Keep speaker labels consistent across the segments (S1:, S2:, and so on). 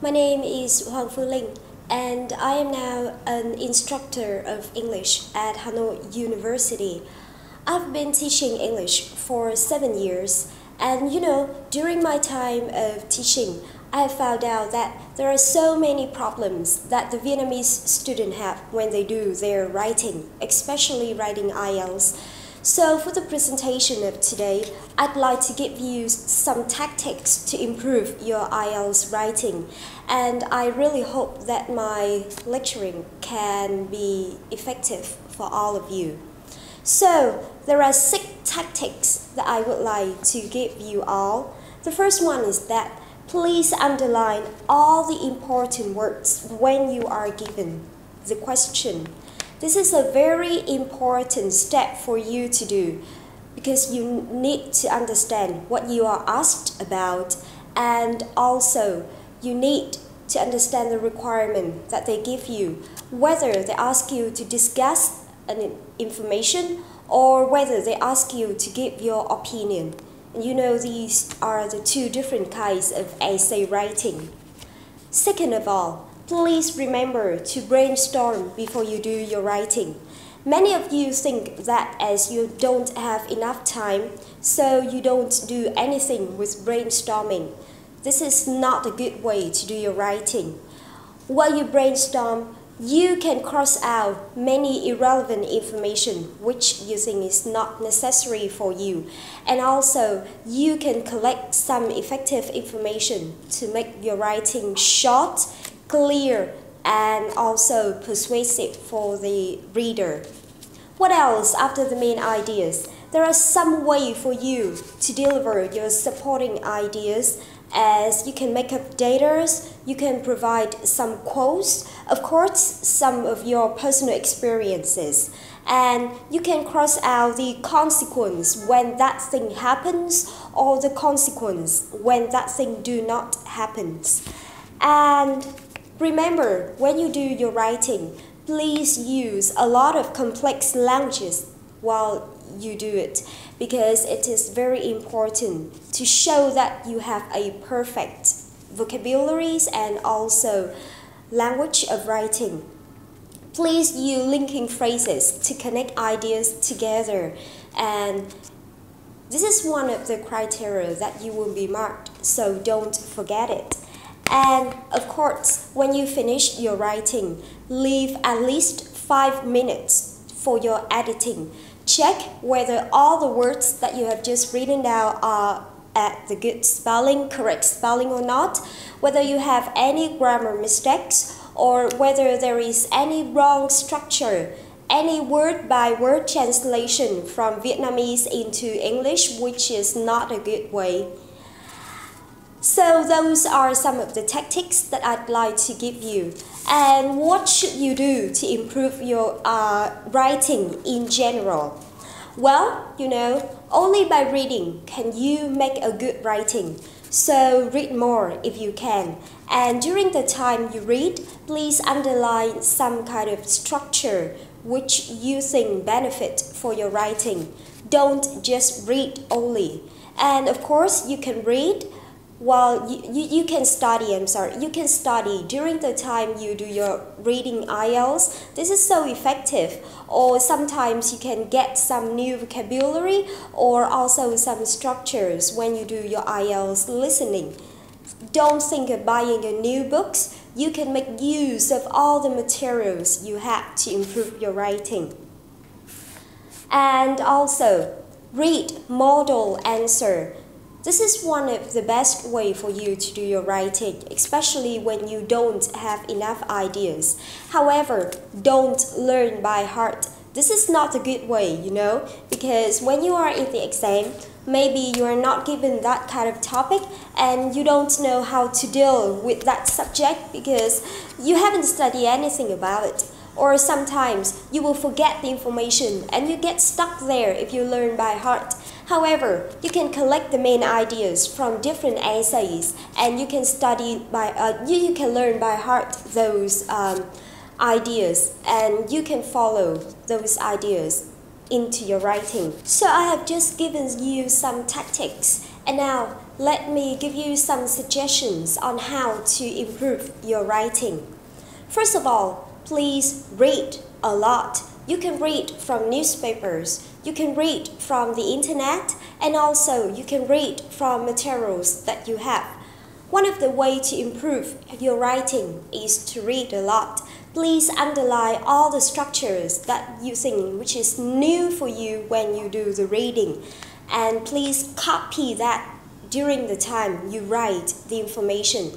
S1: My name is Hoàng Phương Linh, and I am now an instructor of English at Hanoi University. I've been teaching English for 7 years, and during my time of teaching, I have found out that there are so many problems that the Vietnamese students have when they do their writing, especially writing IELTS. So for the presentation of today, I'd like to give you some tactics to improve your IELTS writing, and I really hope that my lecturing can be effective for all of you. So there are 6 tactics that I would like to give you all. The first one is that please underline all the important words when you are given the question. This is a very important step for you to do because you need to understand what you are asked about, and also you need to understand the requirement that they give you, whether they ask you to discuss an information or whether they ask you to give your opinion. These are the 2 different kinds of essay writing. Second of all, please remember to brainstorm before you do your writing. Many of you think that as you don't have enough time, so you don't do anything with brainstorming. This is not a good way to do your writing. While you brainstorm, you can cross out many irrelevant information which you think is not necessary for you. And also, you can collect some effective information to make your writing short, clear, and also persuasive for the reader. What else after the main ideas? There are some way for you to deliver your supporting ideas, as you can make up data, you can provide some quotes, of course some of your personal experiences, and you can cross out the consequence when that thing happens or the consequence when that thing do not happens. And remember, when you do your writing, please use a lot of complex languages while you do it, because it is very important to show that you have a perfect vocabularies and also language of writing. Please use linking phrases to connect ideas together, and this is one of the criteria that you will be marked, so don't forget it. And of course, when you finish your writing, leave at least 5 minutes for your editing. Check whether all the words that you have just written down are at the good spelling, correct spelling or not, whether you have any grammar mistakes or whether there is any wrong structure, any word-by-word translation from Vietnamese into English, which is not a good way. So those are some of the tactics that I'd like to give you. And what should you do to improve your writing in general? Well, only by reading can you make a good writing. So read more if you can. And during the time you read, please underline some kind of structure which you think benefit for your writing. Don't just read only. And of course, you can read while you can study, you can study during the time you do your reading IELTS. This is so effective. Or sometimes you can get some new vocabulary or also some structures when you do your IELTS listening. Don't think of buying a new books. You can make use of all the materials you have to improve your writing. And also, read model answer. This is one of the best way for you to do your writing, especially when you don't have enough ideas. However, don't learn by heart. This is not a good way, because when you are in the exam, maybe you are not given that kind of topic and you don't know how to deal with that subject because you haven't studied anything about it. Or sometimes you will forget the information and you get stuck there if you learn by heart. However, you can collect the main ideas from different essays, and you can you can learn by heart those ideas, and you can follow those ideas into your writing. So I have just given you some tactics, and now let me give you some suggestions on how to improve your writing. First of all, please read a lot. You can read from newspapers, you can read from the internet, and also you can read from materials that you have. One of the ways to improve your writing is to read a lot. Please underline all the structures that you think which is new for you when you do the reading. And please copy that during the time you write the information.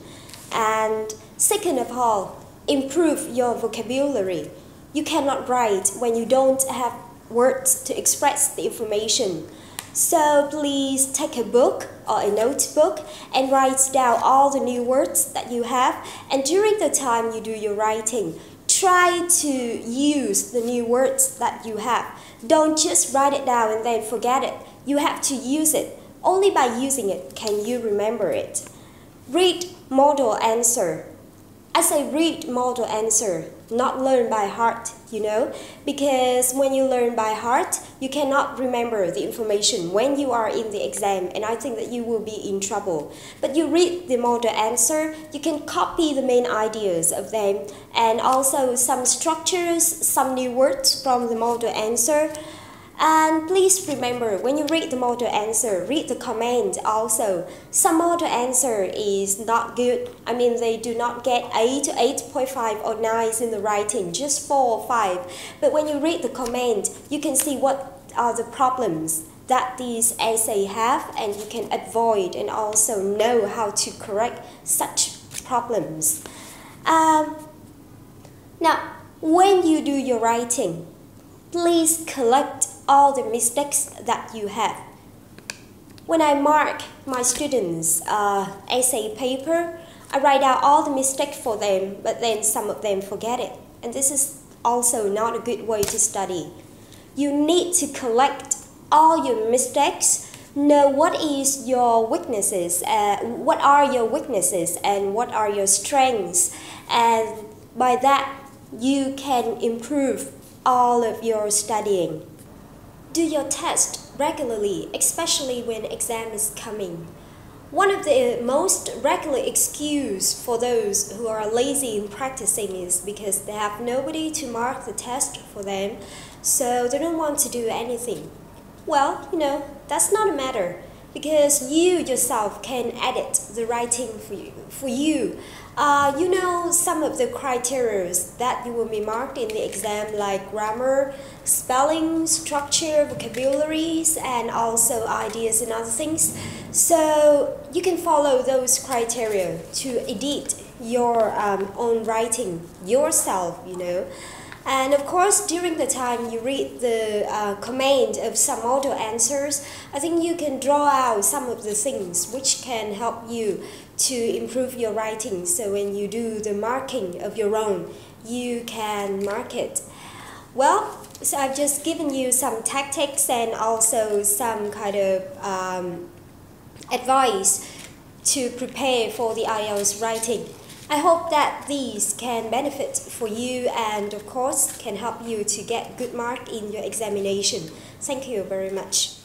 S1: And second of all, improve your vocabulary. You cannot write when you don't have words to express the information. So please take a book or a notebook and write down all the new words that you have. And during the time you do your writing, try to use the new words that you have. Don't just write it down and then forget it. You have to use it. Only by using it can you remember it. Read model answer. I say read model answer, not learn by heart, because when you learn by heart, you cannot remember the information when you are in the exam, and I think that you will be in trouble. But you read the model answer, you can copy the main ideas of them, and also some structures, some new words from the model answer. And please remember, when you read the model answer, read the comment also. Some model answer is not good. I mean, they do not get 8 to 8.5 or 9 in the writing, just 4 or 5. But when you read the comment, you can see what are the problems that these essays have, and you can avoid and also know how to correct such problems. Now, when you do your writing, please collect all the mistakes that you have. When I mark my students' essay paper, I write down all the mistakes for them, but then some of them forget it. And this is also not a good way to study. You need to collect all your mistakes, know what is your weaknesses, what are your weaknesses and what are your strengths. And by that, you can improve all of your studying. Do your test regularly, especially when exam is coming. One of the most regular excuse for those who are lazy in practicing is because they have nobody to mark the test for them, so they don't want to do anything. Well, that's not a matter, because you yourself can edit the writing for you. Some of the criteria that you will be marked in the exam, like grammar, spelling, structure, vocabularies, and also ideas and other things. So you can follow those criteria to edit your own writing yourself, And of course, during the time you read the comment of some model answers, I think you can draw out some of the things which can help you to improve your writing. So when you do the marking of your own, you can mark it. Well, so I've just given you some tactics and also some kind of advice to prepare for the IELTS writing. I hope that these can benefit for you and of course can help you to get good mark in your examination. Thank you very much.